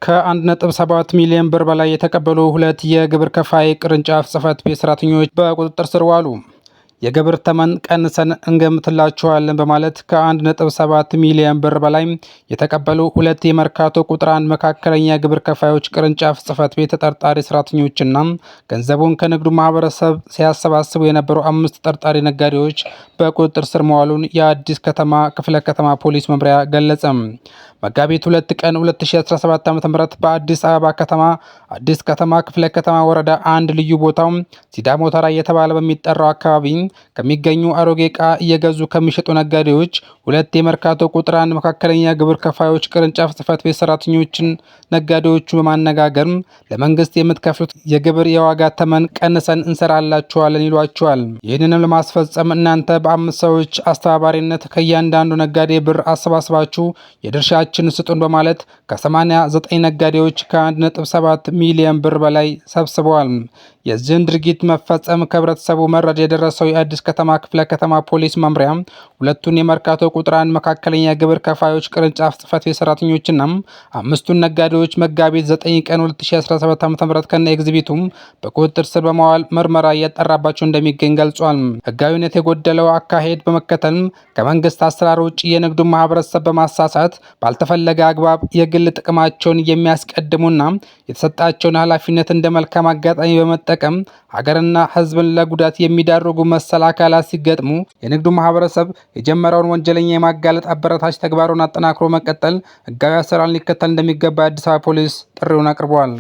ከ1.7 ሚሊዮን ብር በላይ የተቀበሉ ሁለት የግብር ከፋይ ቅርንጫፍ ጽሕፈት ቤት ሰራተኞች በቁጥጥር ስር ዋሉ። የግብር ተመን ቀንሰን እንገምትላችኋለን በማለት ከ1.7 ሚሊዮን ብር በላይ የተቀበሉ ሁለት የመርካቶ ቁጥር 1 መካከለኛ ግብር ከፋዮች ቅርንጫፍ ጽሕፈት ቤት ተጠርጣሪ ሰራተኞችና ገንዘቡን ከንግዱ ማህበረሰብ ሲያሰባስቡ የነበሩ 5 ተጠርጣሪ ነጋዴዎች በቁጥጥር ስር መዋሉን የአዲስ ከተማ ክፍለ ከተማ ፖሊስ መምሪያ ገለጸ። መጋቢት 2 ቀን 2017 ዓ.ም በአዲስ አበባ ከተማ አዲስ ከተማ ክፍለ ከተማ ወረዳ 1 ልዩ ቦታው ሲዳሞ ተራ እየተባለ በሚጠራው አካባቢ ከሚገኙ አሮጌ ዕቃ እየገዙ ከሚሸጡ ነጋዴዎች ሁለት የመርካቶ ቁጥር 1 መካከለኛ ግብር ከፋዮች ቅርንጫፍ ጽሕፈት ቤት ሰራተኞችን ነጋዴዎቹ በማነጋገር ለመንግስት የምትከፍሉት የግብር የዋጋ ተመን ቀንሰን እንሰራላችኋለን ይሏቸዋል። ይህንንም ለማስፈጸም እናንተ በ5 ሰዎች አስተባባሪነት ከእያንዳንዱ ነጋዴ ብር አሰባስባችሁ የድርሻ ስጡን በማለት ከ89 ነጋዴዎች ከ1.7 ሚሊዮን ብር በላይ ሰብስበዋል። የዚህን ድርጊት መፈጸም ከህብረተሰቡ መረጃ የደረሰው የአዲስ ከተማ ክፍለ ከተማ ፖሊስ መምሪያ ሁለቱን የመርካቶ ቁጥር 1 መካከለኛ ግብር ከፋዮች ቅርንጫፍ ጽሕፈት ቤት ሰራተኞችና 5ቱን ነጋዴዎች መጋቢት 9 ቀን 2017 ዓ.ም ከነ ኤግዚቢቱም በቁጥጥር ስር በመዋል ምርመራ እያጠራባቸው እንደሚገኝ ገልጿል። ህጋዊነት የጎደለው አካሄድ በመከተል ከመንግስት አሰራር ውጭ የንግዱ ማህበረሰብ በማሳሳት ባልተፈለገ አግባብ የግል ጥቅማቸውን የሚያስቀድሙና የተሰጣቸውን ኃላፊነት እንደ መልካም አጋጣሚ በመጠቀም ሀገርና ህዝብን ለጉዳት የሚዳርጉ መሰል አካላት ሲገጥሙ የንግዱ ማህበረሰብ የጀመረውን ወንጀለኛ የማጋለጥ አበረታች ተግባሩን አጠናክሮ መቀጠል ህጋዊ አሰራርን ሊከተል እንደሚገባ የአዲስ አበባ ፖሊስ ጥሪውን አቅርበዋል።